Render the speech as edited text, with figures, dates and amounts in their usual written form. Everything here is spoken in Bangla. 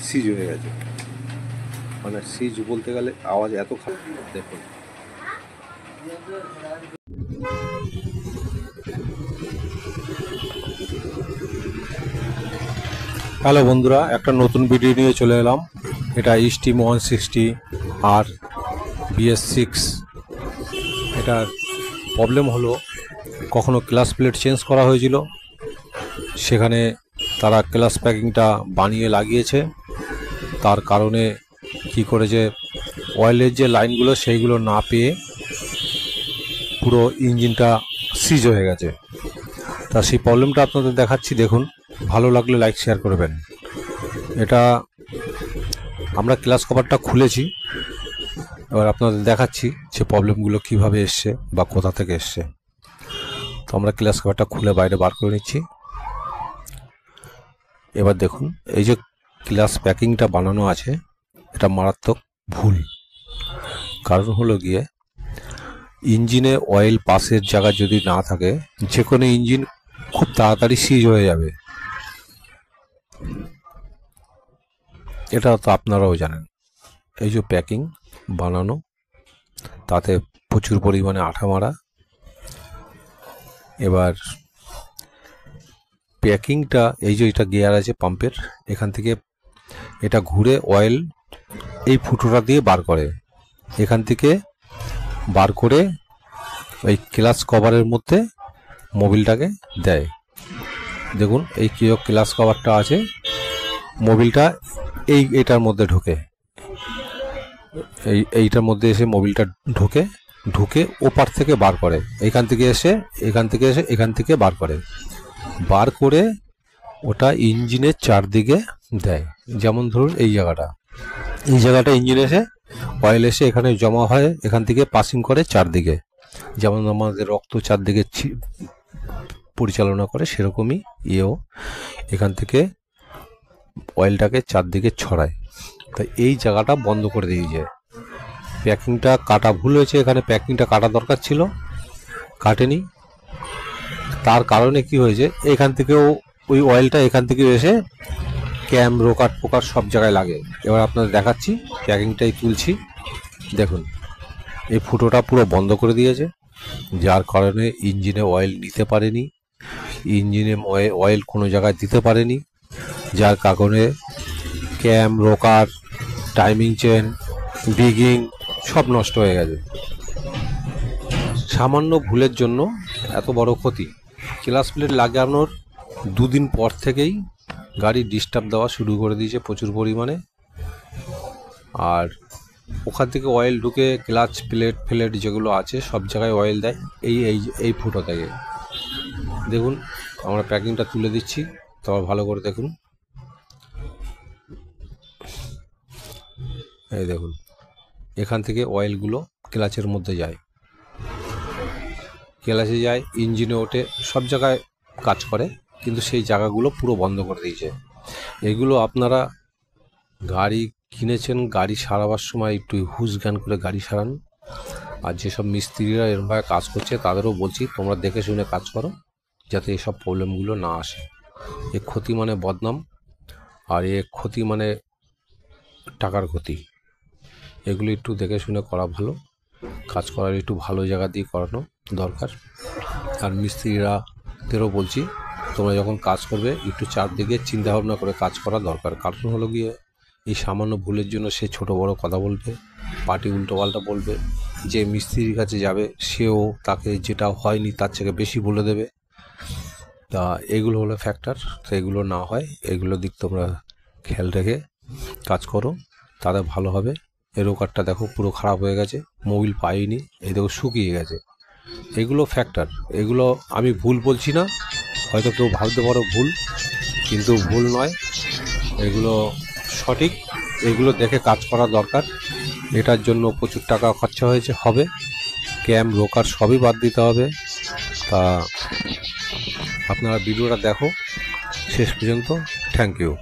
সিজ হয়ে গেছে। মানে সিজ বলতে গেলে আওয়াজ এত খারাপ। দেখুন হ্যালো বন্ধুরা, একটা নতুন ভিডিও নিয়ে চলে এলাম। এটা স্টিম 160 আর BS6। এটার প্রবলেম হলো, কখনো ক্লাস প্লেট চেঞ্জ করা হয়েছিল, সেখানে তারা ক্লাস প্যাকিংটা বানিয়ে লাগিয়েছে, তার কারণে কি করেছে, অয়েলের যে লাইনগুলো সেইগুলো না পেয়ে পুরো ইঞ্জিনটা সিজ হয়ে গেছে। তা সেই প্রবলেমটা আপনাদের দেখাচ্ছি, দেখুন। ভালো লাগলে লাইক শেয়ার করবেন। এটা আমরা ক্লাস কভারটা খুলেছি, এবার আপনাদের দেখাচ্ছি যে প্রবলেমগুলো কিভাবে এসছে বা কোথা থেকে এসছে। তো আমরা ক্লাস কভারটা খুলে বাইরে বার করে নিচ্ছি। এবার দেখুন, এই যে ক্লাস প্যাকিংটা বানানো আছে, এটা মারাত্মক ভুল। কারণ হলো গিয়ে, ইঞ্জিনে অয়েল পাসের জায়গা যদি না থাকে, যে কোনো ইঞ্জিন খুব তাড়াতাড়ি সিজ হয়ে যাবে। এটা তো আপনারাও জানেন। এই যে প্যাকিং বানানো, তাতে প্রচুর পরিমাণে আঠা মারা। এবার প্যাকিংটা, এই যে এটা গিয়ার আছে পাম্পের, এখান থেকে এটা ঘুরে অয়েল এই ফুটোটা দিয়ে বার করে, এখান থেকে বার করে ওই ক্লাচ কভারের মধ্যে মোবিলটাকে দেয়। দেখুন, এই কি ক্লাচ কভারটা আছে, মোবিলটা এইটার মধ্যে ঢোকে, এইটার মধ্যে এসে মোবিলটা ঢুকে ওপার থেকে বার করে, এখান থেকে এসে এখান থেকে বার করে ওটা ইঞ্জিনের চারদিকে দেয়। যেমন ধরুন এই জায়গাটা ইঞ্জিন এসে অয়েল এসে এখানে জমা হয়, এখান থেকে পাসিং করে চারদিকে, যেমন আমাদের রক্ত চারদিকে পরিচালনা করে, সেরকমই ইয়েও এখান থেকে অয়েলটাকে চারদিকে ছড়ায়। তাই এই জায়গাটা বন্ধ করে দিয়েছে। প্যাকিংটা কাটা ভুল হয়েছে, এখানে প্যাকিংটা কাটা দরকার ছিল, কাটেনি। তার কারণে কি হয়েছে, এখান থেকেও ওই অয়েলটা এখান থেকে এসে ক্যাম রোকার সব জায়গায় লাগে। এবার আপনাদের দেখাচ্ছি, প্যাকিংটাই তুলছি। দেখুন, এই ফুটোটা পুরো বন্ধ করে দিয়েছে, যার কারণে ইঞ্জিনে অয়েল নিতে পারেনি, ইঞ্জিনে অয়েল কোনো জায়গায় দিতে পারেনি, যার কারণে ক্যাম রোকার টাইমিং চেন বিগিং সব নষ্ট হয়ে গেছে। সামান্য ভুলের জন্য এত বড় ক্ষতি। ক্লাচ প্লেট লাগানোর দুদিন পর থেকেই গাড়ি ডিস্টার্ব দেওয়া শুরু করে দিয়েছে প্রচুর পরিমাণে। আর ওখান থেকে অয়েল ঢুকে ক্লাচ প্লেট যেগুলো আছে সব জায়গায় অয়েল দেয় এই ফুটো থেকে। দেখুন, আমরা প্যাকিংটা তুলে দিচ্ছি, তারপর ভালো করে দেখুন। এই দেখুন, এখান থেকে অয়েলগুলো ক্লাচের মধ্যে যায়, ইঞ্জিনে ওঠে, সব জায়গায় কাজ করে, কিন্তু সেই জায়গাগুলো পুরো বন্ধ করে দিয়েছে। এগুলো আপনারা গাড়ি কিনেছেন, গাড়ি সারাবার সময় একটু হুশ জ্ঞান করে গাড়ি সারান। আর যেসব মিস্ত্রিরা এরমভাবে কাজ করছে তাদেরও বলছি, তোমরা দেখে শুনে কাজ করো, যাতে এসব প্রবলেমগুলো না আসে। এ ক্ষতি মানে বদনাম, আর এ ক্ষতি মানে টাকার ক্ষতি। এগুলো একটু দেখে শুনে করা ভালো, কাজ করার একটু ভালো জায়গা দিয়ে করানো দরকার। আর মিস্ত্রিরাদেরও বলছি, তোমরা যখন কাজ করবে একটু চারদিকে চিন্তাভাবনা করে কাজ করা দরকার। কারণ হলো গিয়ে, এই সামান্য ভুলের জন্য সে ছোট বড় কথা বলবে, পার্টি উল্টোপাল্টা বলবে। যে মিস্ত্রির কাছে যাবে সেও তাকে যেটা হয়নি তার থেকে বেশি বলে দেবে। তা এগুলো হলো ফ্যাক্টর। তো এগুলো না হয়, এগুলো দিক তোমরা খেয়াল রেখে কাজ করো, তাহলে ভালো হবে। এই রোকারটা দেখো পুরো খারাপ হয়ে গেছে, মোবিল পাইনি, এই দেখো শুকিয়ে গেছে। এগুলো ফ্যাক্টর, এগুলো আমি ভুল বলছি না, হয়তো কেউ ভাবতে পারো ভুল, কিন্তু ভুল নয়, এগুলো সঠিক। এগুলো দেখে কাজ করা দরকার। এটার জন্য প্রচুর টাকা খরচা হবে, ক্যাম রোকার সবই বাদ দিতে হবে। তা আপনারা ভিডিওটা দেখো শেষ পর্যন্ত। Thank you.